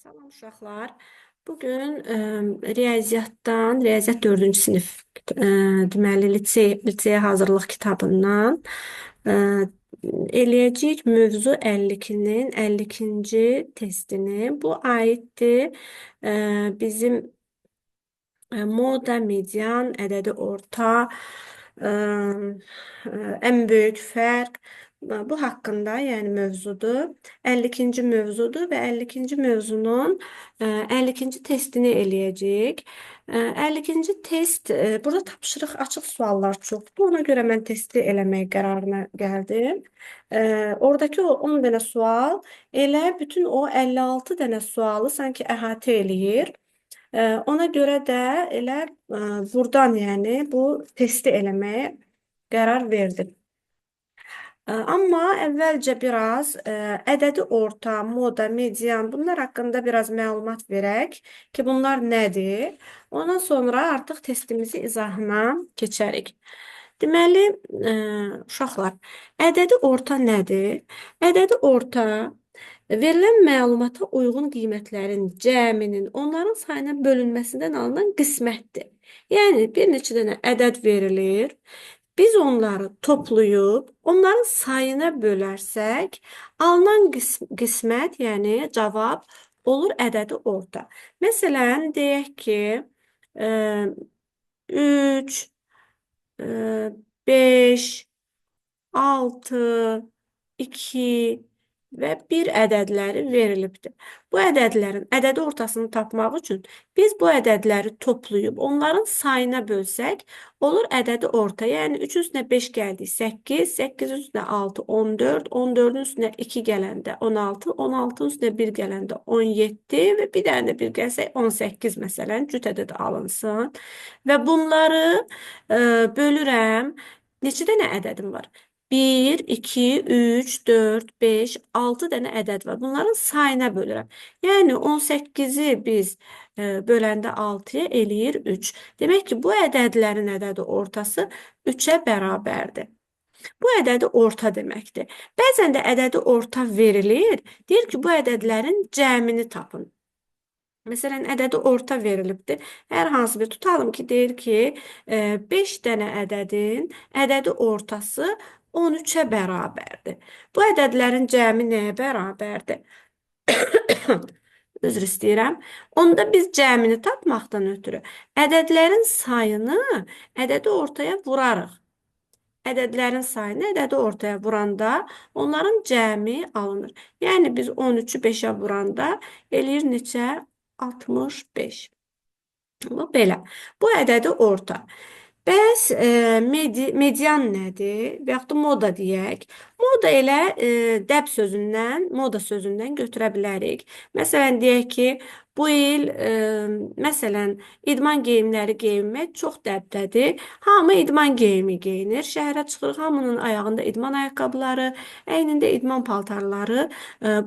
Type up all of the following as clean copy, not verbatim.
Salam uşaqlar. Bugün riyaziyyat 4-cü sinif e, deməli lisey hazırlıq kitabından e, eləyəcəyik mövzu 52-nin 52-ci testini. Bu aiddir bizim moda, median, ədədi orta, ə, ən böyük fərq bu haqqında, yəni mövzudur. 52-ci mövzudur və 52-ci mövzunun 52-ci testini eləyəcəyik. 52-ci test, burada tapşırıq açıq suallar çoxdur. Ona görə mən testi eləmək qərarına gəldim. Oradakı o 10 dənə sual elə bütün o 56 dənə sualı sanki əhatə eləyir. Ona görə də elə buradan, yəni bu testi eləməyə qərar verdim. Amma əvvəlcə biraz ədədi orta, moda, median bunlar haqqında biraz məlumat verək ki, bunlar nədir? Ondan sonra artıq testimizi izahına keçərik. Deməli, uşaqlar, ədədi orta nədir? Ədədi orta verilən məlumata uyğun qiymətlərin cəminin onların sayına bölünməsindən alınan qismətdir. Yəni, bir neçə dənə ədəd verilir. Biz onları toplayıb, onların sayına bölərsək, alınan qismət, yəni cavab olur ədədi orta. Məsələn, deyək ki, 3, 5, 6, 2 və 1 ədədləri verilibdir. Bu ədədlərin ədədi ortasını tapmaq üçün biz bu ədədləri toplayıb onların sayına bölsək, olur ədədi orta. Yəni 3-ün üstünə 5 gəldi 8, 8-in üstünə 6, 14, 14-ün üstünə 2 gələndə 16, 16-ın üstünə 1 gələndə 17 və bir dənə də 1 gəlsək 18 məsələn, cüt ədəd alınsın. Və bunları bölürəm. Neçə dənə ədədim var? 1, 2, 3, 4, 5, 6 dənə ədəd var. Bunların sayına bölürəm. Yəni 18-i biz böləndə 6-ya eləyir 3. Demək ki, bu ədədlərin ədədi ortası 3-ə bərabərdir. Bu ədədi orta deməkdir. Bəzən də ədədi orta verilir. Deyir ki, bu ədədlərin cəmini tapın. Məsələn, ədədi orta verilibdir. Hər hansı bir tutalım ki, deyir ki, 5 dənə ədədin ədədi ortası 13-ə bərabərdir. Bu ədədlərin cəmi nəyə bərabərdir? Üzr istəyirəm. Onda biz cəmini tapmaqdan ötürü ədədlərin sayını ədədi ortaya vurarıq. Ədədlərin sayını ədədi ortaya vuranda onların cəmi alınır. Yəni biz 13-ü 5-ə vuranda eləyir neçə? 65. Bu belə. Bu ədədi orta. Bəs median nədir? Və yaxud da moda deyək. Moda elə dəb sözündən, moda sözündən götürə bilərik. Məsələn, deyək ki, bu il, məsələn, idman geyimləri geyinmək çox dəbdədir. Hamı idman geyimi geyinir. Şəhərə çıxırıq, hamının ayağında idman ayaqqabıları, əynində idman paltarları.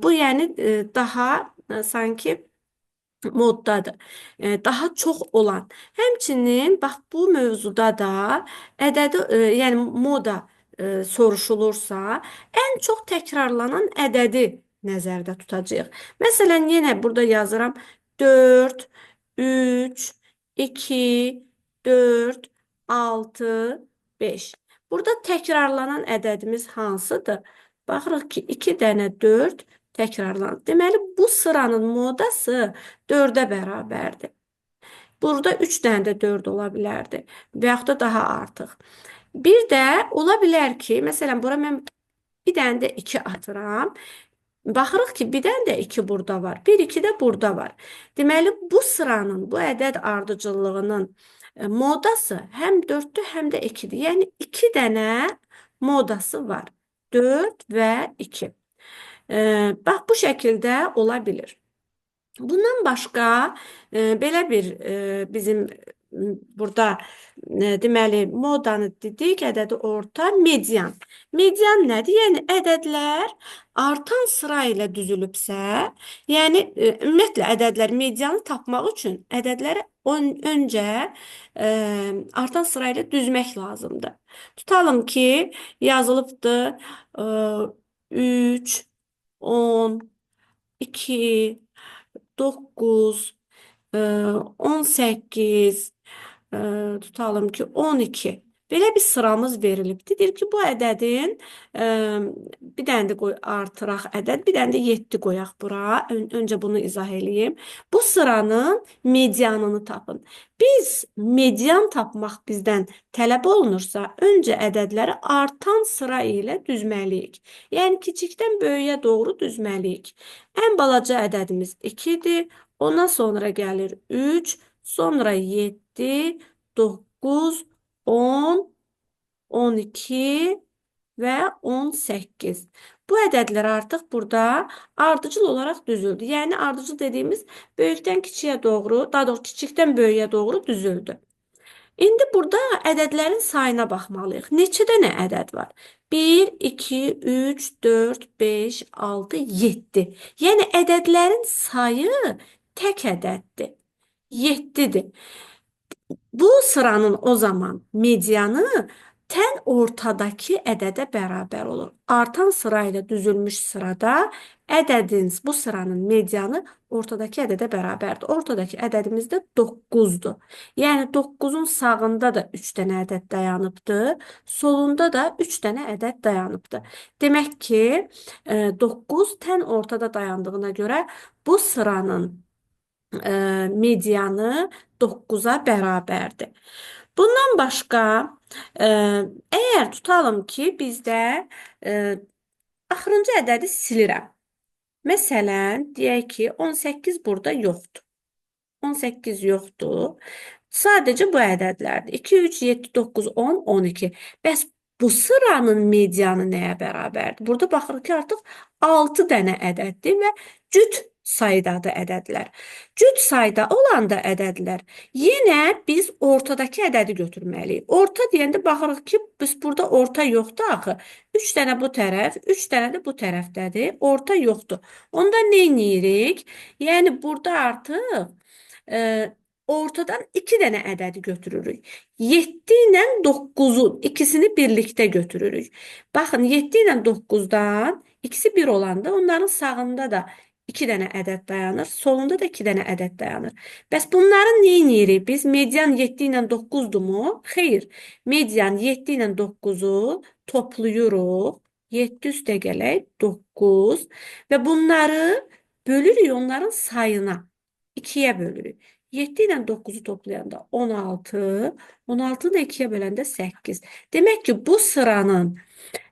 Bu, yəni, daha sanki moddadır. Daha çox olan. Həmçinin bax bu mövzuda da ədədi, yəni moda soruşulursa, ən çox təkrarlanan ədədi nəzərdə tutacağıq. Məsələn, yenə burada yazıram 4, 3, 2, 4, 6, 5. Burada təkrarlanan ədədimiz hansıdır? Baxırıq ki, 2 dənə 4 təkrarlanır. Deməli, bu sıranın modası 4-ə bərabərdir. Burada 3 dənə də 4 ola bilərdi və yaxud da daha artıq. Bir də ola bilər ki, məsələn, bura mən bir dənə də 2 atıram. Baxırıq ki, bir dənə də 2 burada var. 1, 2 də burada var. Deməli, bu sıranın, bu ədəd ardıcıllığının modası həm 4-dür, həm də 2-dir. Yəni, 2 dənə modası var. 4 və 2. Bax, bu şəkildə ola bilir. Bundan başqa belə bir bizim burada deməli modanı dedik, ədədi orta, median. Median nədir? Yəni ədədlər artan sıra ilə düzülübsə, yəni ümumiyyətlə ədədlər medianı tapmaq üçün ədədləri öncə artan sıra ilə düzmək lazımdır. Tutalım ki, yazılıbdır 3, 10, 2, 9, 18, tutalım ki 12. Belə bir sıramız verilibdir. Deyir ki, bu ədədin e, bir dənə də qoy artıraq ədəd, bir dənə də 7 qoyaq bura. Öncə bunu izah eləyim. Bu sıranın medianını tapın. Biz median tapmaq bizdən tələb olunursa, öncə ədədləri artan sıra ilə düzməliyik. Yəni kiçikdən böyüyə doğru düzməliyik. Ən balaca ədədimiz 2-dir. Ondan sonra gəlir 3, sonra 7, 9, 10, 12 və 18. Bu ədədlər artıq burada ardıcıl olaraq düzüldü. Yəni ardıcıl dediyimiz böyükdən kiçiyə doğru, daha doğrusu kiçikdən böyüyə doğru düzüldü. İndi burada ədədlərin sayına baxmalıyıq. Neçə dənə ədəd var? 1, 2, 3, 4, 5, 6, 7. Yəni ədədlərin sayı tək ədəddir. 7-dir. Bu sıranın o zaman medianı tən ortadakı ədədə bərabər olur. Artan sıra ilə düzülmüş sırada bu sıranın medianı ortadakı ədədə bərabərdir. Ortadakı ədədimiz də 9-dur. Yəni 9-un sağında da 3 dənə ədəd dayanıbdır, solunda da 3 dənə ədəd dayanıbdır. Demək ki, 9 tən ortada dayandığına görə bu sıranın medianı 9-a bərabərdir. Bundan başqa, əgər tutalım ki, bizdə axırıncı ədədi silirəm. Məsələn, deyək ki, 18 burada yoxdur. 18 yoxdur. Sadəcə bu ədədlərdir. 2, 3, 7, 9, 10, 12. Bəs bu sıranın medianı nəyə bərabərdir? Burada baxırıq ki, artıq 6 dənə ədəddir və cüt saydadır ədədlər. Cüt sayda olanda ədədlər, yenə biz ortadakı ədədi götürməliyik. Orta deyəndə baxırıq ki, biz burada orta yoxdur axı. 3 dənə bu tərəf, 3 dənə də bu tərəfdədir. Orta yoxdur. Onda nə edirik? Yəni burada artıq ortadan 2 dənə ədədi götürürük. 7 ilə 9-un ikisini birlikdə götürürük. Baxın, 7 ilə 9-dan ikisi 1 olanda onların sağında da 2 dənə ədəd dayanır, solunda da 2 dənə ədəd dayanır. Bəs bunları nə edirik? Biz median 7 ilə 9-durmu? Xeyr. Median 7 ilə 9-u toplayırıq. 7 üstə gələk 9 və bunları bölürük onların sayına. 2-yə bölürük. 7 ilə 9-u toplayanda 16, 16-nı da 2-yə böləndə 8. Demək ki, bu sıranın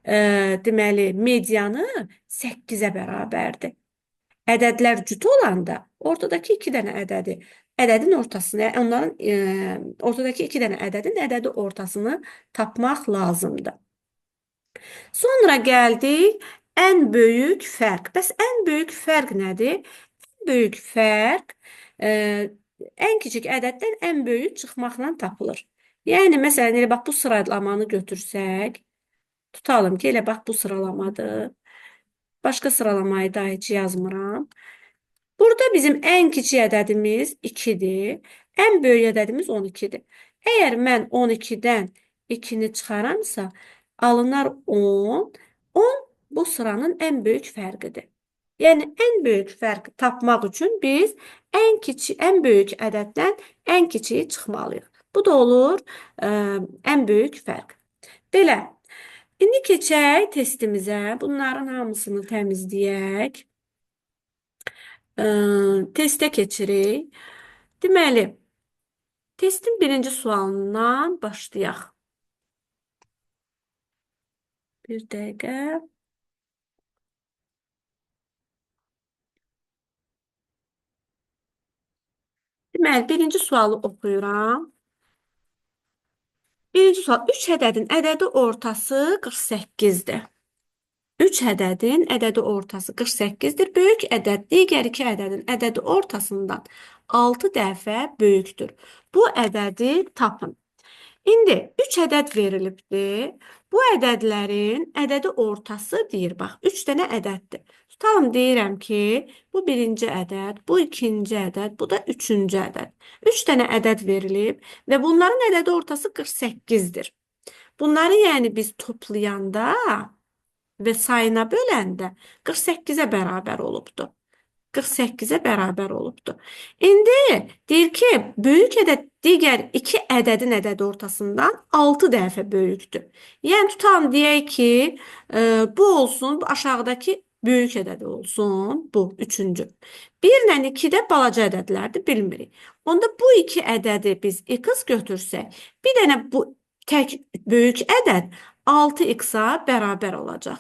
deməli medianı 8-ə bərabərdir. Ədədlər cüt olanda ortadakı 2 dənə ədədin ortasını, onların ortadakı 2 dənə ədədin ortasını tapmaq lazımdır. Sonra gəldik ən böyük fərq. Bəs ən böyük fərq nədir? Ən böyük fərq ən kiçik ədəddən ən böyük çıxmaqla tapılır. Yəni, məsələn, elə bax, bu sıralamanı götürsək, tutalım ki, elə bax, bu sıralamadır. Başqa sıralamayı da heç yazmıram. Burada bizim ən kiçik ədədimiz 2-dir. Ən böyük ədədimiz 12-dir. Əgər mən 12-dən 2-ni çıxaramsa, alınar 10. 10 bu sıranın ən böyük fərqidir. Yəni, ən böyük fərqi tapmaq üçün biz ən böyük ədəddən ən kiçiyi çıxmalıyıq. Bu da olur ən böyük fərq. Belə, indi keçək testimizə. Bunların hamısını təmizləyək. Testə keçirik. Deməli, testin birinci sualından başlayaq. Bir dəqiqə. Deməli, birinci sualı oxuyuram. Birinci sual, 3 ədədin ədədi ortası 48-dir. 3 ədədin ədədi ortası 48-dir. Böyük ədəd digər 2 ədədin ədədi ortasından 6 dəfə böyükdür. Bu ədədi tapın. İndi 3 ədəd verilibdir. Bu ədədlərin ədədi ortası deyir, bax, 3 dənə ədəddir. Tutalım, deyirəm ki, bu birinci ədəd, bu ikinci ədəd, bu da üçüncü ədəd. 3 dənə ədəd verilib və bunların ədədi ortası 48-dir. Bunları yəni biz toplayanda və sayına böləndə 48-ə bərabər olubdur. 48'e bərabər olubdur. İndi deyir ki, böyük ədəd digər iki ədədin ədədi ortasından 6 dəfə böyükdür. Yəni tutalım deyək ki, bu olsun, bu aşağıdakı böyük ədədi olsun, bu üçüncü. 1 ilə 2 də balaca ədədlərdir, bilmirik. Onda bu iki ədədi biz x götürsək, bir dənə bu tək böyük ədəd 6x-a bərabər olacaq.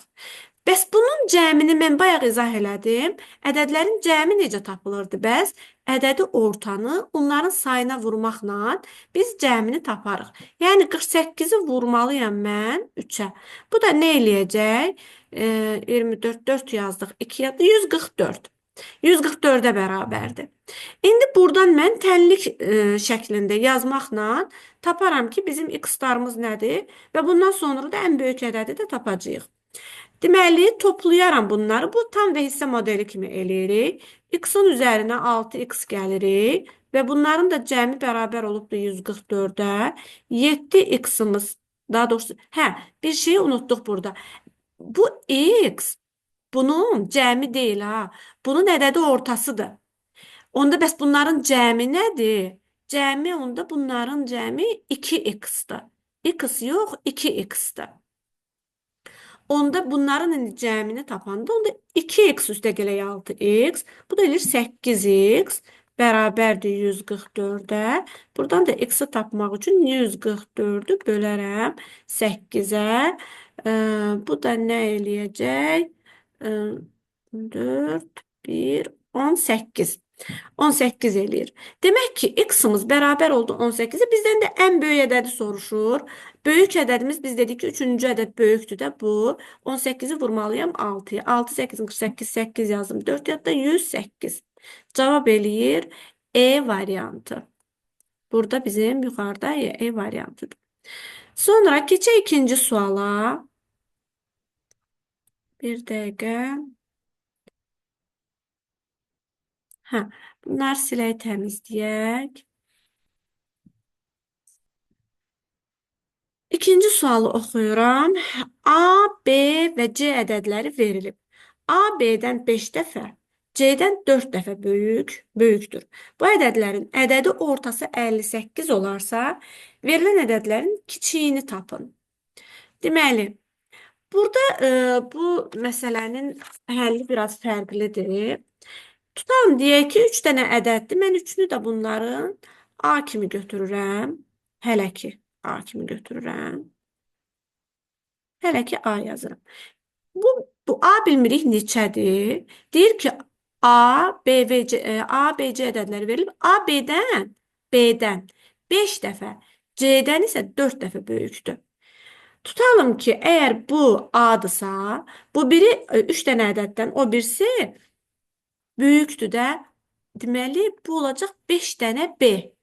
Bəs bunun cəmini mən bayaq izah elədim. Ədədlərin cəmi necə tapılırdı bəs? Ədədi ortanı onların sayına vurmaqla biz cəmini taparıq. Yəni 48-i vurmalıyam mən 3-ə. Bu da nə eləyəcək? 24, 4 yazdıq. 2 yazdı. 144. 144-ə bərabərdir. İndi buradan mən tənlik şəklində yazmaqla taparam ki, bizim x-larımız nədir? Və bundan sonra da ən böyük ədədi də tapacağıq. Deməli, toplayaram bunları. Bu tam və hissə modeli kimi eləyirik. X-in üzərinə 6x gəlirik və bunların da cəmi bərabər olubdur 144-ə. 7x-imiz, daha doğrusu, bir şeyi unutduq burada. Bu x bunun cəmi deyil ha. Bunun ədədi ortasıdır. Onda bəs bunların cəmi nədir? Cəmi onda bunların cəmi 2x-dır. X yox, 2x-dır. Onda bunların indi cəmini tapanda onda 2x üstə gələk 6x. Bu da eləyir 8x bərabərdir 144-ə. Buradan da x-i tapmaq üçün 144-ü bölərəm 8-ə. Bu da nə eləyəcək? 4, 1, 18. 18 eləyir. Demək ki, x-ımız bərabər oldu 18-ə. Bizdən də ən böyük ədədi soruşur. Böyük ədədimiz biz dedik ki, üçüncü ədəd böyükdür də bu. 18-i vurmalıyam 6-ya. 6, 8, 48, 8 yazdım. 4 yadda 108. Cavab eləyir E variantı. Burada bizim yuxarıda E variantıdır. Sonra keçək ikinci suala. Bir dəqiqə. Bunlar silək təmizləyək. İkinci sualı oxuyuram. A, B və C ədədləri verilib. A, B-dən 5 dəfə, C-dən 4 dəfə böyükdür. Bu ədədlərin ədədi ortası 58 olarsa, verilən ədədlərin kiçiyini tapın. Deməli, burada bu məsələnin həlli biraz fərqlidir. Tutalım, deyək ki, 3 dənə ədəddir. Mən üçünü də bunların A kimi götürürəm. Hələ ki, A kimi götürürəm. Hələ ki, A yazıram. Bu A bilmirik neçədir. Deyir ki, A, B, C ədədləri verilib. A, B-dən 5 dəfə, C-dən isə 4 dəfə böyükdür. Tutalım ki, əgər bu A-dırsa, bu biri 3 dənə ədəddən, o birisi böyükdür də. Deməli, bu olacaq 5 dənə B.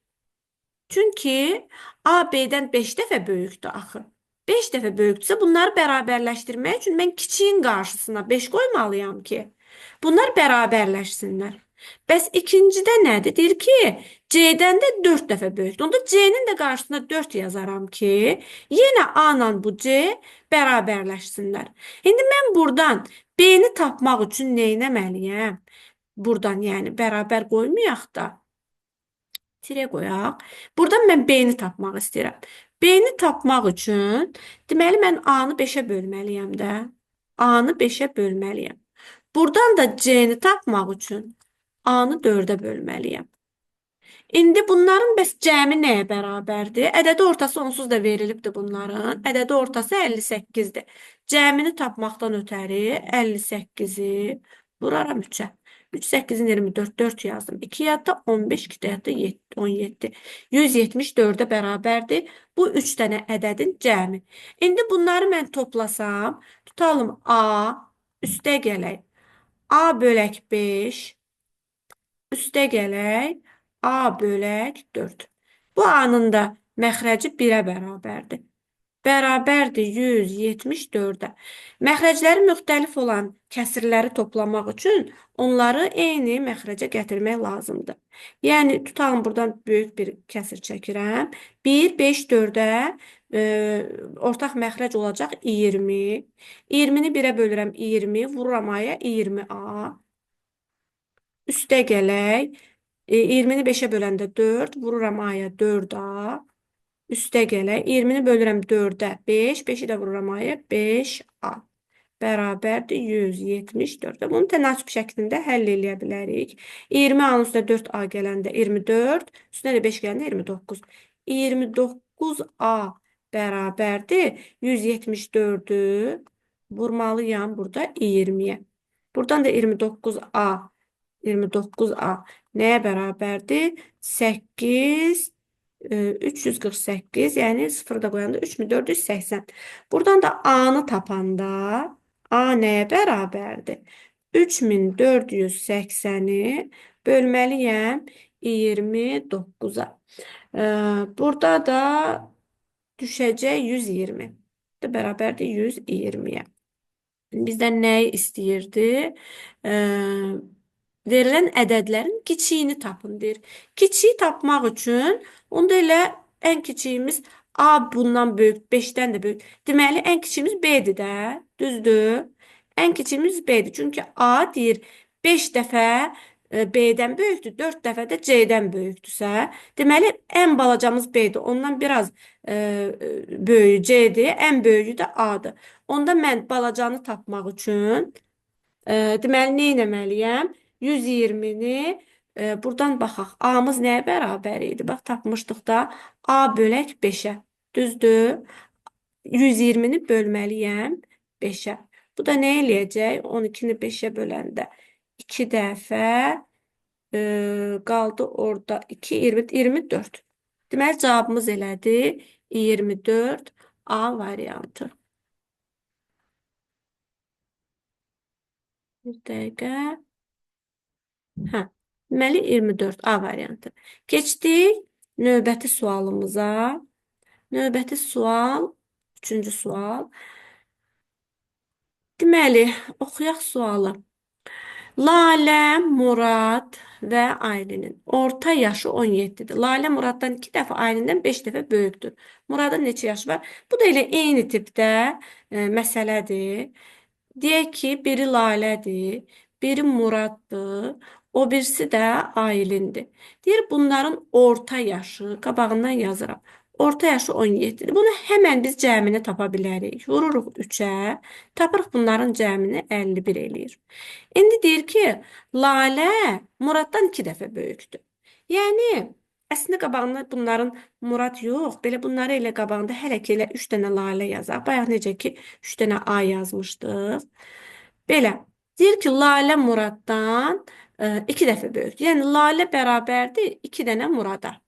Çünki A, B-dən 5 dəfə böyükdür axı. 5 dəfə böyükdürsə, bunları bərabərləşdirmək üçün mən kiçiyin qarşısına 5 qoymalıyam ki, bunlar bərabərləşsinlər. Bəs ikincidə nədir? Deyir ki, C-dən də 4 dəfə böyükdür. Onda C-nin də qarşısına 4 yazaram ki, yenə A ilə bu C bərabərləşsinlər. İndi mən buradan B-ni tapmaq üçün nə etməliyəm? Buradan, yəni bərabər qoymayaq da. Tirə qoyaq. Buradan mən B-ni tapmaq istəyirəm. B-ni tapmaq üçün, deməli, mən A-nı 5-ə bölməliyəm də. A-nı 5-ə bölməliyəm. Buradan da C-ni tapmaq üçün A-nı 4-ə bölməliyəm. İndi bunların bəs cəmi nəyə bərabərdir? Ədədi ortası onsuz da verilibdir bunların. Ədədi ortası 58-dir. Cəmini tapmaqdan ötəri 58-i vuraram 3-ə. 3, 8-in 24, 4 yazdım. 2 yadda 15, 2 yadda 17. 174-ə bərabərdir. Bu 3 dənə ədədin cəmi. İndi bunları mən toplasam, tutalım A, üstə gələk. A bölək 5, üstə gələk. A bölək 4. Bu A-nın da məxrəci 1-ə bərabərdir. Bərabərdir 174-ə. Məxrəcləri müxtəlif olan kəsirləri toplamaq üçün onları eyni məxrəcə gətirmək lazımdır. Yəni, tutalım buradan böyük bir kəsir çəkirəm. 1, 5, 4-ə ortaq məxrəc olacaq 20. 20-ni 1-ə bölürəm 20, vururam A-ya 20A. Üstə gələk. 20-ni 5-ə böləndə 4, vururam A-ya 4A. Üstə gələk. 20-ni bölürəm 4-ə 5, 5-i də vururam A-ya 5A. Bərabərdir 174. Və bunu tənasüb şəklində həll eləyə bilərik. 20 A-nın üstünə 4A gələndə 24, üstünə də 5 gələndə 29. 29A bərabərdir 174-ü vurmalıyam burada 20-yə. Buradan da 29A nəyə bərabərdir? 8 348, yəni 0 da qoyanda 3480. Buradan da A-nı tapanda A nəyə bərabərdir? 3480-i bölməliyəm 29-a. Burada da düşəcək 120. Bərabərdir 120-yə. Bizdən nəyi istəyirdi? Verilən ədədlərin kiçiyini tapın deyir. Kiçiyi tapmaq üçün onda elə ən kiçiyimiz A bundan böyük, 5-dən də böyük. Deməli, ən kiçiyimiz B-dir də, düzdür? Ən kiçiyimiz B-dir. Çünki A deyir 5 dəfə B-dən böyükdür, 4 dəfə də C-dən böyükdürsə, deməli, ən balacamız B-dir. Ondan biraz böyüyü C-dir, ən böyüyü də A-dır. Onda mən balacanı tapmaq üçün deməli, nə etməliyəm? 120-ni buradan baxaq. A-mız nəyə bərabər idi? Bax, tapmışdıq da A bölək 5-ə. Düzdür? 120-ni bölməliyəm 5-ə. Bu da nə eləyəcək? 12-ni 5-ə böləndə 2 dəfə qaldı orada 2, 20, 24. Deməli, cavabımız elədi 24 A variantı. Bir dəqiqə. Hə, deməli 24 A variantı. Keçdik növbəti sualımıza. Növbəti sual, üçüncü sual. Deməli, oxuyaq sualı. Lalə, Murad və Aylin'in orta yaşı 17-dir. Lalə Muraddan 2 dəfə, Aylin'dən 5 dəfə böyükdür. Muradın neçə yaşı var? Bu da elə eyni tipdə məsələdir. Deyək ki, biri Lalədir, biri Muraddır, o birisi də Aylin'dir. Deyir, bunların orta yaşı, qabağından yazıram. Orta yaşı 17-dir. Bunu həmən biz cəmini tapa bilərik. Vururuq 3-ə, tapırıq bunların cəmini 51 eləyir. İndi deyir ki, Lalə Muraddan 2 dəfə böyükdür. Yəni, əslində qabağında bunların Murad yox, belə bunları elə qabağında hələ ki elə 3 dənə Lalə yazaq. Bayaq necə ki 3 dənə A yazmışdıq. Belə, deyir ki, Lalə Muraddan 2 dəfə böyükdür. Yəni, Lalə bərabərdir 2 dənə Murada.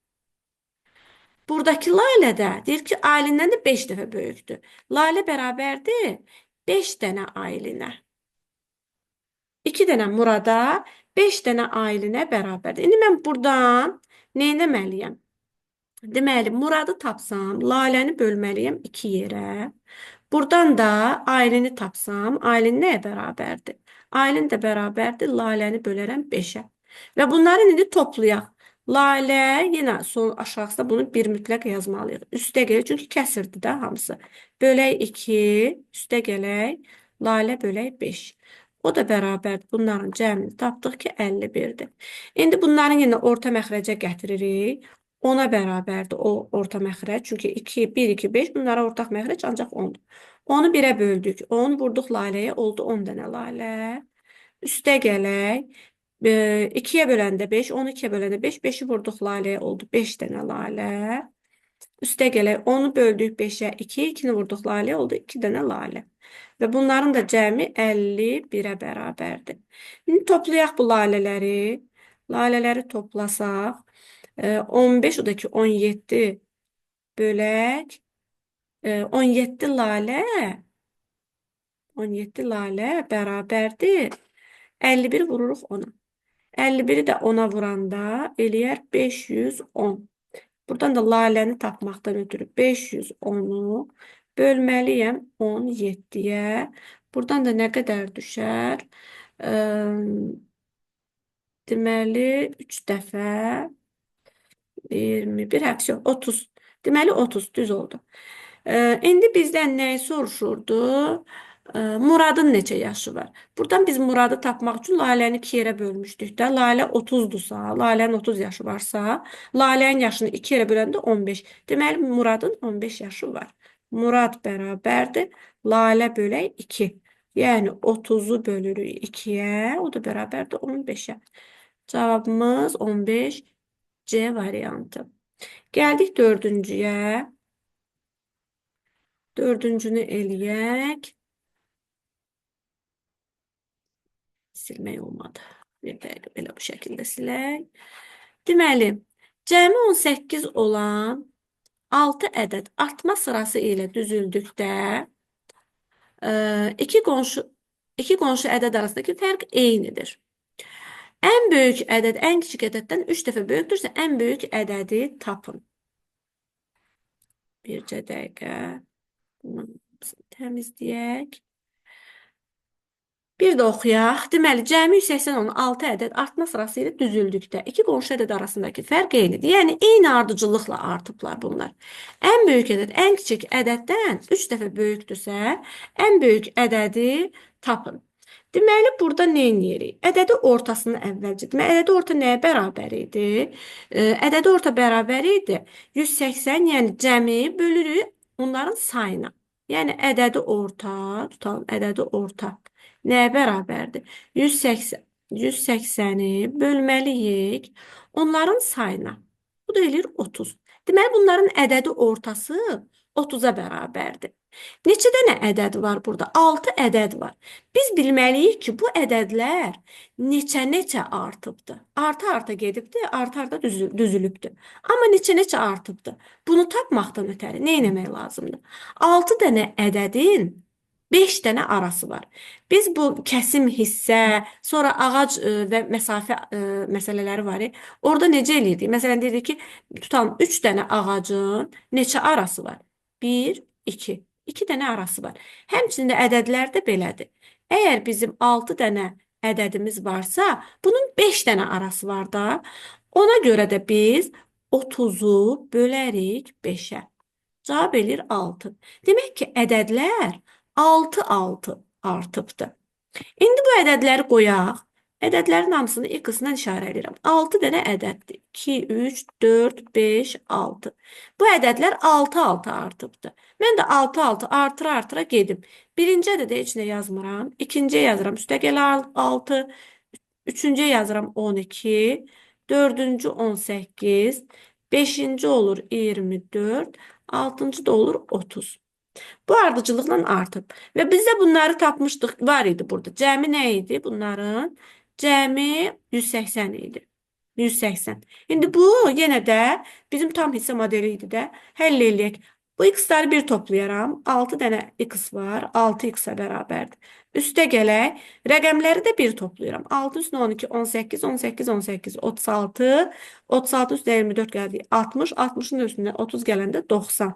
Buradakı Lalə də deyir ki, Aylindən də 5 dəfə böyükdür. Lalə bərabərdir 5 dənə Aylinə. 2 dənə Murada, 5 dənə Aylinə bərabərdir. İndi mən buradan nə etməliyəm? Deməli, Muradı tapsam, Laləni bölməliyəm 2 yerə. Buradan da Aylini tapsam, Aylin nəyə bərabərdir? Aylin də bərabərdir, Laləni bölərəm 5-ə. Və bunları indi toplayaq. Lalə, yenə son aşağısında bunu bir mütləq yazmalıyıq. Üstə gələk, çünki kəsirdir də hamısı. Bölək 2, üstə gələk, Lalə bölək 5. O da bərabərdir. Bunların cəmini tapdıq ki, 51-dir. İndi bunların yenə orta məxrəcə gətiririk. 10-a bərabərdir o orta məxrəc. Çünki 2, 1, 2, 5 bunlara ortaq məxrəc ancaq 10-dur. 10-u 1-ə böldük. 10 vurduq Laləyə, oldu 10 dənə Lalə. Üstə gələk. 2-yə böləndə 5, 10-u 2-yə böləndə 5, 5-i vurduq Laləyə, oldu 5 dənə Lalə. Üstə gələk, 10-u böldük 5-ə, 2, 2-ni vurduq Laləyə, oldu 2 dənə Lalə. Və bunların da cəmi 51-ə bərabərdir. İndi toplayaq bu lalələri. Lalələri toplasaq, 15, o da ki 17 bölək, 17 lalə bərabərdir. 51 vururuq 10-a. 51-i də 10-a vuranda eləyər 510. Buradan da laləni tapmaqdan ötürü 510-u bölməliyəm 17-yə. Buradan da nə qədər düşər? Deməli, 3 dəfə 21, həbs yox, 30. Deməli, 30 düz oldu. İndi bizdən nəyi soruşurdu? Muradın neçə yaşı var? Buradan biz Muradı tapmaq üçün Laləni 2 yerə bölmüşdük də. Lalə 30-dursa, Lalənin 30 yaşı varsa, Lalənin yaşını 2 yerə böləndə 15. Deməli, Muradın 15 yaşı var. Murad bərabərdir. Lalə bölək 2. Yəni 30-u bölürük 2-yə, o da bərabərdir 15-ə. Cavabımız 15 C variantı. Gəldik dördüncüyə. Dördüncünü eləyək. Silmək olmadı. Bir dəqiqə belə bu şəkildə silək. Deməli, cəmi 18 olan 6 ədəd artma sırası ilə düzüldükdə iki qonşu ədəd arasındakı fərq eynidir. Ən böyük ədəd ən kiçik ədəddən 3 dəfə böyükdürsə, ən böyük ədədi tapın. Bircə dəqiqə. Bunu təmizləyək. Bir də oxuyaq. Deməli, cəmi 180-ın 6 ədəd artma sırası ilə düzüldükdə iki qonşu ədəd arasındakı fərq eynidir. Yəni, eyni ardıcıllıqla artıblar bunlar. Ən böyük ədəd ən kiçik ədəddən 3 dəfə böyükdürsə, ən böyük ədədi tapın. Deməli, burada nə edirik? Ədədi ortasını əvvəlcə. Deməli, ədədi orta nəyə bərabər idi? Ədədi orta bərabər idi. 180, yəni cəmi bölürük onların sayına. Yəni, ədədi orta, tutalım, ədədi orta. Nəyə bərabərdir? 180-i bölməliyik onların sayına. Bu da eləyir 30. Deməli, bunların ədədi ortası 30-a bərabərdir. Neçə dənə ədəd var burada? 6 ədəd var. Biz bilməliyik ki, bu ədədlər neçə-neçə artıbdır. Arta-arta gedibdir, arta-arta düzülübdür. Amma neçə-neçə artıbdır. Bunu tapmaqdan ötəri nə etmək lazımdır? 6 dənə ədədin 5 dənə arası var. Biz bu kəsim hissə, sonra ağac və məsafə məsələləri var. Orada necə eləyirdik? Məsələn, dedik ki, tutalım 3 dənə ağacın neçə arası var? 1, 2. 2 dənə arası var. Həmçində ədədlər də belədir. Əgər bizim 6 dənə ədədimiz varsa, bunun 5 dənə arası var da. Ona görə də biz 30-u bölərik 5-ə. Cavab eləyir 6. Demək ki, ədədlər 6 artıbdır. İndi bu ədədləri qoyaq. Ədədlərin hamısını x-dən işarə edirəm. 6 dənə ədəddir. 2, 3, 4, 5, 6. Bu ədədlər 6 artıbdır. Mən də 6 artıra gedim. Birinci ədədə heç nə yazmıram. İkinciyə yazıram. Üstəgəl 6. Üçüncüyə yazıram 12. Dördüncü 18. Beşinci olur 24. Altıncı da olur 30. Bu ardıcıllıqla artıb. Və biz də bunları tapmışdıq. Var idi burada. Cəmi nə idi bunların? Cəmi 180 idi. 180. İndi bu yenə də bizim tam hissə modeli idi də. Həll eləyək. Bu x-ləri bir toplayaram. 6 dənə x var. 6x-ə bərabərdir. Üstə gələk. Rəqəmləri də bir toplayıram. 6 üstünə 12, 18, 18, 18, 36. 36 üstünə 24 gəldi. 60, 60-ın üstünə 30 gələndə 90.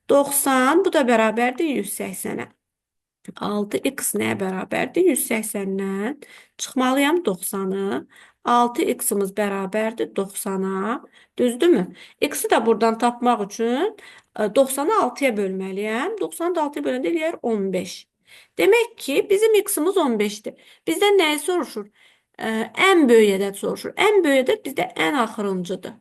90, bu da bərabərdir 180-ə. 6x nəyə bərabərdir? 180-dən çıxmalıyam 90-ı. 6x-imiz bərabərdir 90-a. Düzdürmü? X-i də buradan tapmaq üçün 90-ı 6-ya bölməliyəm. 90-ı da 6-ya böləndə eləyər 15. Demək ki, bizim x-imiz 15-dir. Bizdən nəyi soruşur? Ən böyük ədəd soruşur. Ən böyük ədəd bizdə ən axırıncıdır.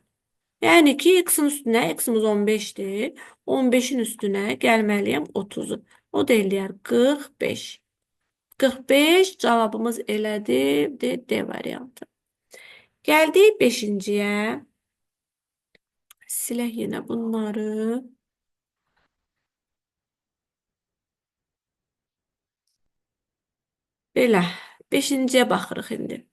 Yəni ki, x-in üstünə, x-imiz 15-dir. 15-in üstünə gəlməliyəm 30-u. O da eləyər 45. 45 cavabımız elədir. D variantı. Gəldik 5-ciyə. Silək yenə bunları. Belə. 5-ciyə baxırıq indi.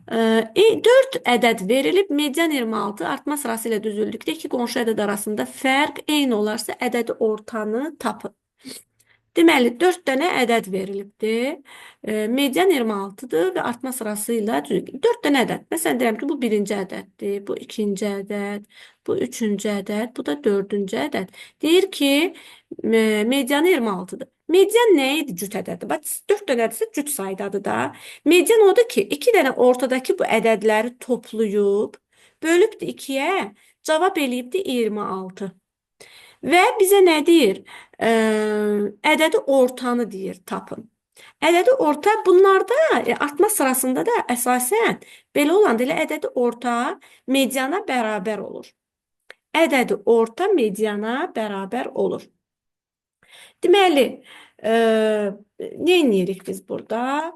4 ədəd verilib, median 26 artma sırası ilə düzüldükdə iki qonşu ədəd arasında fərq eyni olarsa ədədi ortanı tapın. Deməli, 4 dənə ədəd verilibdir. Median 26-dır və artma sırası ilə 4 dənə ədəd. Məsələn, deyirəm ki, bu birinci ədəddir, bu ikinci ədəd, bu üçüncü ədəd, bu da dördüncü ədəd. Deyir ki, medianı 26-dır. Median nə idi? Cüt ədədi. Bax, 4 dənədirsə cüt saydadır da. Median odur ki, 2 dənə ortadakı bu ədədləri toplayıb, bölübdür 2-yə, cavab eləyibdir 26. Və bizə nə deyir? Ədədi ortanı deyir, tapın. Ədədi orta bunlarda artma sırasında da əsasən belə olanda elə ədədi orta mediana bərabər olur. Ədədi orta mediana bərabər olur. Deməli, nə edirik biz burada?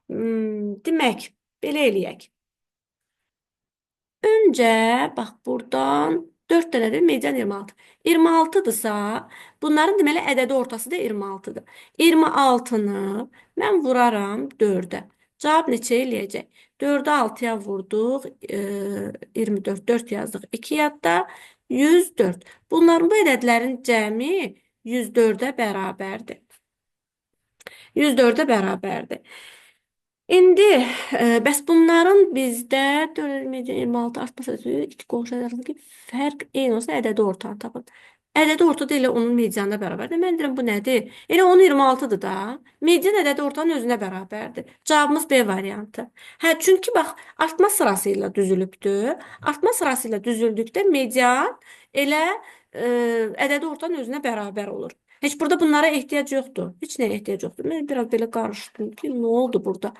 Demək, belə eləyək. Öncə bax buradan 4 dənədir median 26. 26-dırsa, bunların deməli ədədi ortası da 26-dır. 26-nı mən vuraram 4-ə. Cavab neçə eləyəcək? 4-ü 6-ya vurduq, 24, 4 yazdıq. 2 yadda 104. Bunların bu ədədlərin cəmi 104-ə bərabərdir. 104-ə bərabərdir. İndi bəs bunların bizdə 426 artma sırası iki qonşu arasındakı fərq eyni olsa ədədi ortanı tapın. Ədədi ortada ilə onun medianına bərabərdir. Mən deyirəm bu nədir? Elə onun 26-dır da. Median ədədi ortanın özünə bərabərdir. Cavabımız B variantı. Hə, çünki bax artma sırası ilə düzülübdür. Artma sırası ilə düzüldükdə median elə ədədi ortanın özünə bərabər olur. Heç burada bunlara ehtiyac yoxdur. Heç nəyə ehtiyac yoxdur. Mən biraz belə qarışdım ki, nə oldu burada?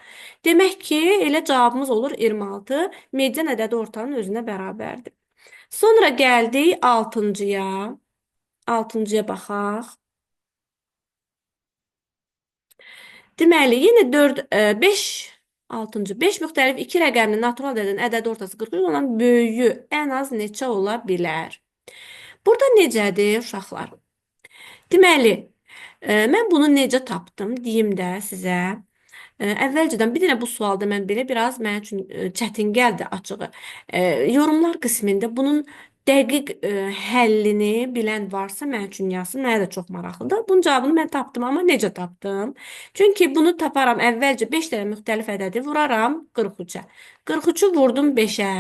Demək ki, elə cavabımız olur 26. Median ədədi ortanın özünə bərabərdir. Sonra gəldik 6-cıya. 6-cıya baxaq. Deməli, yenə 4, 5, 6-cı. 5 müxtəlif 2 rəqəmli natural ədədin ədədi ortası 43 olan böyüyü ən az neçə ola bilər? Burada necədir, uşaqlar? Deməli, mən bunu necə tapdım, deyim də sizə. Əvvəlcədən bir dənə bu sualda mən belə biraz mənim üçün çətin gəldi açığı. Yorumlar qismində bunun dəqiq həllini bilən varsa mənim üçün yazsın. Mənə də çox maraqlıdır. Bunun cavabını mən tapdım, amma necə tapdım? Çünki bunu taparam əvvəlcə 5 dənə müxtəlif ədədi vuraram 43-ə. 43-ü vurdum 5-ə.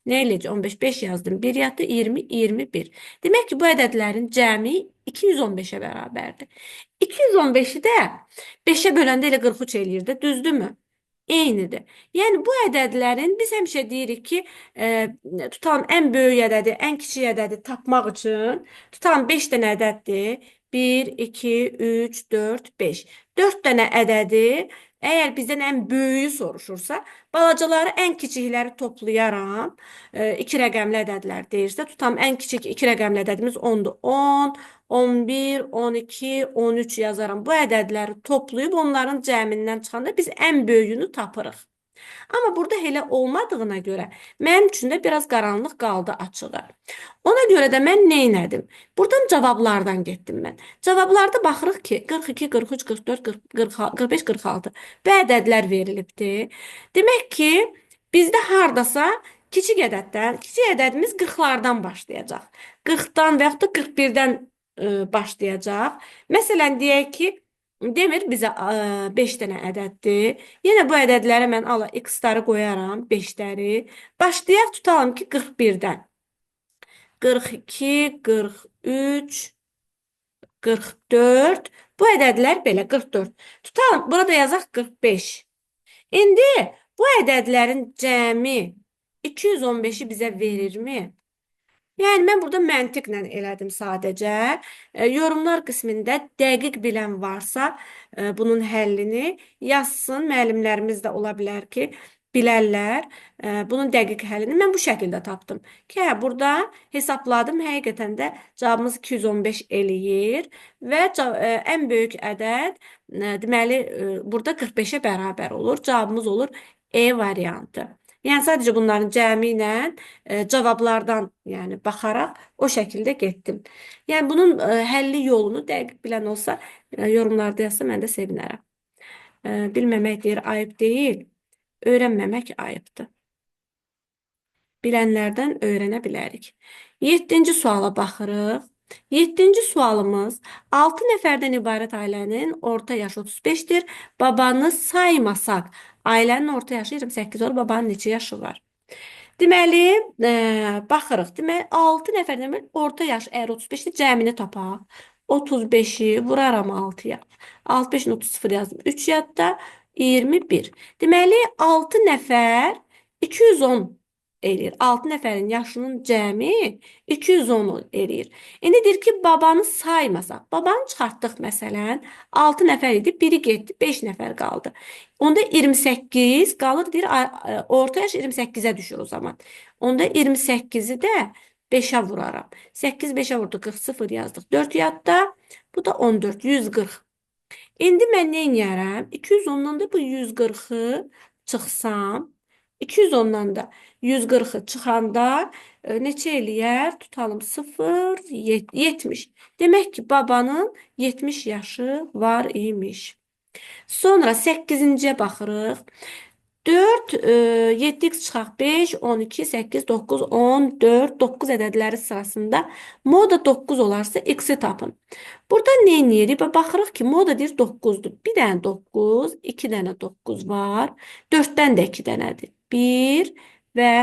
Nə eləyəcək? 15, 5 yazdım. 1 yadda 20, 21. Demək ki, bu ədədlərin cəmi 215-ə bərabərdir. 215-i də 5-ə böləndə elə 43 eləyir də, düzdürmü? Eynidir. Yəni bu ədədlərin biz həmişə deyirik ki, tutalım ən böyük ədədi, ən kiçik ədədi tapmaq üçün tutalım 5 dənə ədəddir. 1, 2, 3, 4, 5. 4 dənə ədədi əgər bizdən ən böyüyü soruşursa, balacaları ən kiçikləri toplayaram. 2 rəqəmli ədədlər deyirsə, tutam ən kiçik 2 rəqəmli ədədimiz 10-dur. 10, 11, 12, 13 yazaram. Bu ədədləri toplayıb onların cəmindən çıxanda biz ən böyüyünü tapırıq. Amma burada elə olmadığına görə mənim üçün də biraz qaranlıq qaldı açığı. Ona görə də mən nə etdim? Buradan cavablardan getdim mən. Cavablarda baxırıq ki, 42, 43, 44, 40, 45, 46 bu ədədlər verilibdi. Demək ki, bizdə hardasa kiçik ədəddən, kiçik ədədimiz 40-lardan başlayacaq. 40-dan və yaxud da 41-dən başlayacaq. Məsələn, deyək ki, demir bizə 5 dənə ədəddir. Yenə bu ədədləri mən x-ləri qoyaram, 5-ləri. Başlayaq tutalım ki, 41-dən. 42, 43, 44. Bu ədədlər belə 44. Tutalım, burada yazaq 45. İndi bu ədədlərin cəmi 215-i bizə verirmi? Yəni, mən burada məntiqlə elədim sadəcə. Yorumlar qismində dəqiq bilən varsa, bunun həllini yazsın. Müəllimlərimiz də ola bilər ki, bilərlər. Bunun dəqiq həllini mən bu şəkildə tapdım. Ki, burada hesabladım. Həqiqətən də cavabımız 215 eləyir. Və ən böyük ədəd, deməli, burada 45-ə bərabər olur. Cavabımız olur E variantı. Yəni, sadəcə bunların cəmi ilə cavablardan baxaraq o şəkildə getdim. Yəni, bunun həlli yolunu dəqiq bilən olsa, yorumlarda yazsa, mən də sevinərəm. Bilməmək deyir, ayıb deyil, öyrənməmək ayıbdır. Bilənlərdən öyrənə bilərik. 7-ci suala baxırıq. 7-ci sualımız 6 nəfərdən ibarət ailənin orta yaşı 35-dir. Babanı saymasaq, ailənin orta yaşı 28 olur. Babanın neçə yaşı var? Deməli, baxırıq. Deməli, 6 nəfərdən orta yaş əgər 35-dir, cəmini tapaq. 35-i vuraram 6-ya. 65-in 30 yazdım. 3 yadda 21. Deməli, 6 nəfər 210 eləyir. 6 nəfərin yaşının cəmi 210 eləyir. İndi deyir ki, babanı saymasaq. Babanı çıxartdıq məsələn. 6 nəfər idi, biri getdi, 5 nəfər qaldı. Onda 28 qalır, deyir, orta yaş 28-ə düşür o zaman. Onda 28-i də 5-ə vuraram. 8 5-ə vurdu, 40 0 yazdıq. 4 yadda, bu da 14, 140. İndi mən nə edərəm? 210-dan da bu 140-ı çıxsam, 210-dan da 140-ı çıxanda neçə eləyər? Tutalım 0, 70. Demək ki, babanın 70 yaşı var imiş. Sonra 8-ciyə baxırıq. 4, 7x çıxaq 5, 12, 8, 9, 10, 4, 9 ədədləri sırasında moda 9 olarsa x-i tapın. Burada nə edirik? Baxırıq ki, moda deyir 9-dur. Bir dənə 9, 2 dənə 9 var. 4-dən də 2 dənədir. 1 və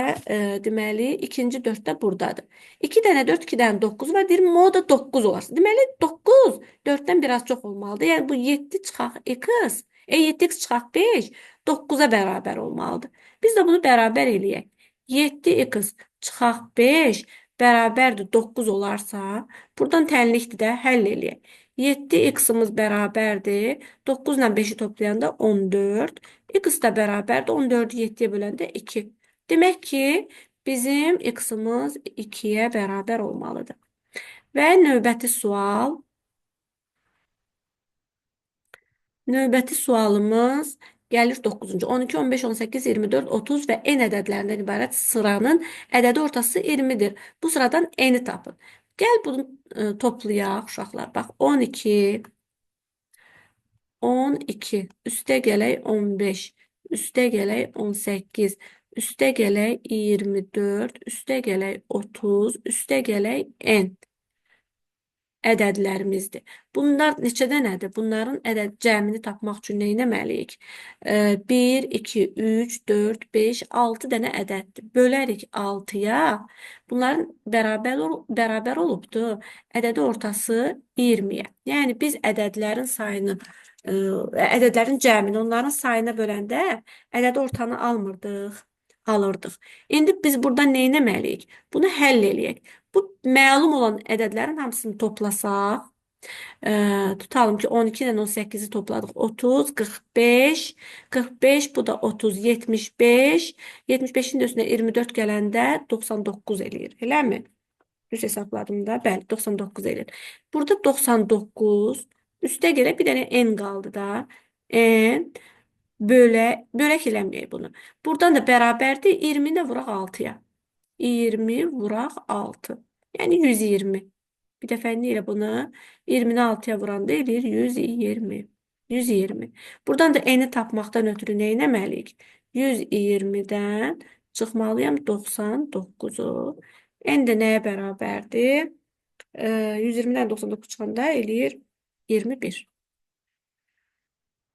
deməli ikinci 4 də buradadır. 2 dənə 4, 2 dənə 9 var. Deyir moda 9 olarsa. Deməli 9 4-dən biraz çox olmalıdır. Yəni bu 7 çıxaq x, 7x çıxaq 5 9-a bərabər olmalıdır. Biz də bunu bərabər eləyək. 7x çıxaq 5 bərabərdir 9 olarsa, buradan tənlikdir də həll eləyək. 7x-imiz bərabərdir. 9 ilə 5-i toplayanda 14. X da bərabərdir. 14-ü 7-yə böləndə 2. Demək ki, bizim x-imiz 2-yə bərabər olmalıdır. Və növbəti sualımız gəlir 9-cu. 12, 15, 18, 24, 30 və n ədədlərindən ibarət sıranın ədədi ortası 20-dir. Bu sıradan n-i tapın. Gəl bunu toplayaq uşaqlar. Bax 12, 12, üstə gələk 15, üstə gələk 18, üstə gələk 24, üstə gələk 30, üstə gələk n ədədlərimizdir. Bunlar neçə dənədir? Bunların ədəd cəmini tapmaq üçün nə etməliyik? 1, 2, 3, 4, 5, 6 dənə ədəddir. Bölərik 6-ya. Bunların bərabər olubdur. Ədədi ortası 20-yə. Yəni biz ədədlərin sayını, ədədlərin cəmini onların sayına böləndə ədədi ortanı almırdıq, alırdıq. İndi biz buradan nə etməliyik? Bunu həll eləyək. Bu məlum olan ədədlərin hamısını toplasaq, tutalım ki 12 ilə 18-i topladıq. 30, 45, 45, bu da 30, 75. 75-in də üstünə 24 gələndə 99 eləyir. Eləmi? Düz hesabladım da. Bəli, 99 eləyir. Burada 99, üstə gələ bir dənə n qaldı da. N bölək eləməyək bunu. Buradan da bərabərdir. 20-ni də vuraq 6-ya. 20 vuraq 6. Yəni 120. Bir dəfə ilə bunu 20-ni 6-ya vuranda eləyir 120. 120. Buradan da n-i tapmaqdan ötürü nə etməliyik? 120-dən çıxmalıyam 99-u. N də nəyə bərabərdir? 120-dən 99 çıxanda eləyir 21.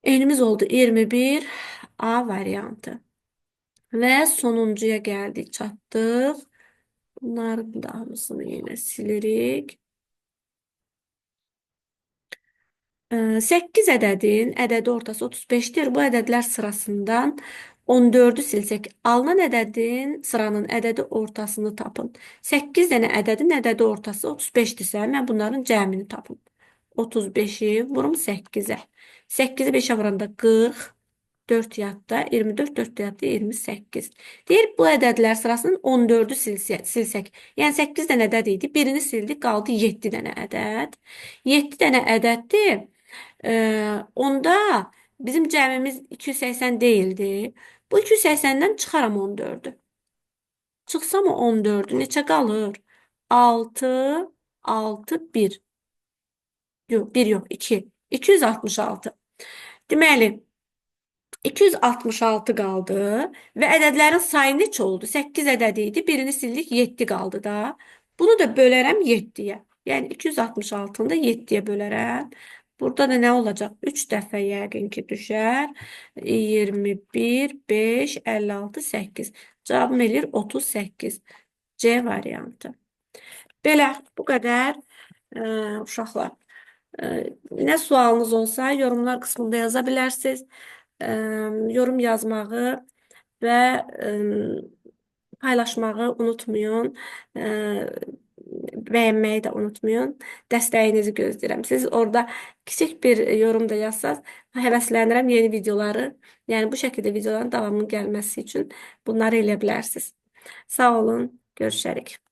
N'imiz oldu 21. A variantı. Və sonuncuya gəldik, çatdıq. Bunların da hamısını yenə silirik. 8 ədədin ədədi ortası 35-dir. Bu ədədlər sırasından 14-ü silsək, alınan ədədin sıranın ədədi ortasını tapın. 8 dənə ədədin ədədi ortası 35-dirsə, mən bunların cəmini tapın. 35-i vurum 8-ə. 8-i 5-ə vuranda 40. 4 yadda, 24, 4 yadda, 28. Deyir, bu ədədlər sırasının 14-ü silsək. Yəni 8 dənə ədəd idi. Birini sildik, qaldı 7 dənə ədəd. 7 dənə ədəddir. Onda bizim cəmimiz 280 deyildi. Bu 280-dən çıxaram 14-ü. Çıxsam o 14-ü neçə qalır? 6, 6, 1. Yox, 1 yox, 2. 266. Deməli, 266 qaldı və ədədlərin sayı neçə oldu? 8 ədədi idi, birini sildik, 7 qaldı da. Bunu da bölərəm 7-yə. Yəni 266-nı da 7-yə bölərəm. Burada da nə olacaq? 3 dəfə yəqin ki düşər. 21, 5, 56, 8. Cavabım eləyir 38. C variantı. Belə, bu qədər uşaqlar. Nə sualınız olsa yorumlar qismında yaza bilərsiniz. Yorum yazmağı və Paylaşmağı unutmayın. Bəyənməyi də unutmayın. Dəstəyinizi gözləyirəm. Siz orada kiçik bir yorum da yazsanız, həvəslənirəm yeni videoları, yəni bu şəkildə videoların davamının gəlməsi üçün bunları eləyə bilərsiniz. Sağ olun, görüşərik.